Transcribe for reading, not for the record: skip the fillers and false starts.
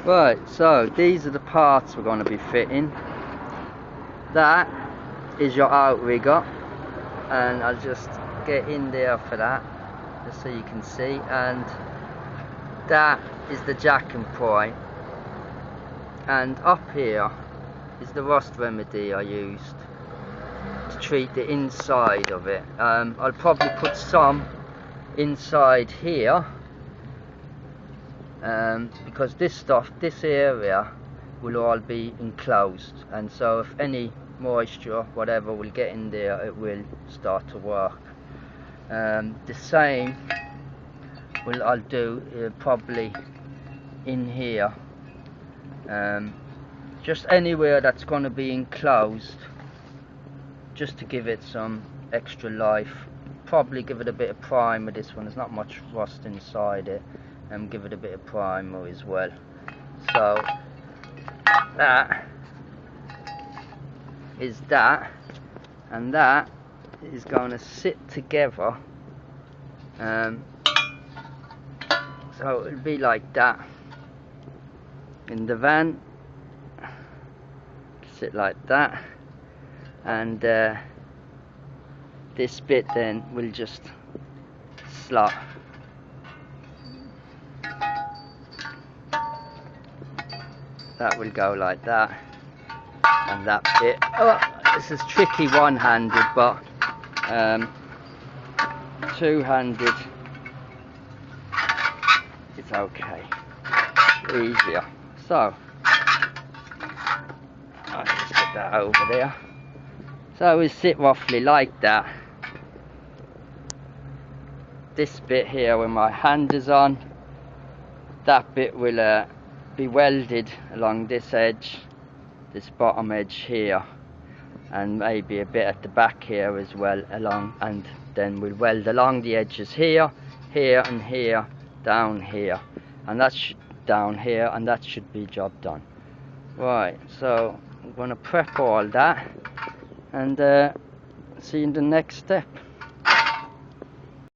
Right, so these are the parts we're going to be fitting. That is your outrigger, and I'll just get in there for that, just so you can see. And that is the jacking point, and up here is the rust remedy I used to treat the inside of it. I'll probably put some inside here, because this area will all be enclosed, and so if any moisture, whatever, will get in there, it will start to work. The same I'll do probably in here, just anywhere that's going to be enclosed, just to give it some extra life. Probably give it a bit of primer. This one, there's not much rust inside it, and give it a bit of primer as well. So that is that, and that is going to sit together. So it'll be like that in the van, sit like that, and this bit then will just slot. That will go like that, and that bit, oh, this is tricky one-handed, but two-handed it's okay, easier. So I'll just put that over there. So we sit roughly like that. This bit here, when my hand is on, that bit will be welded along this edge, this bottom edge here, and maybe a bit at the back here as well along, and then we'll weld along the edges here, here and here, down here, and that's down here, and that should be job done. Right, so I'm going to prep all that and see you in the next step.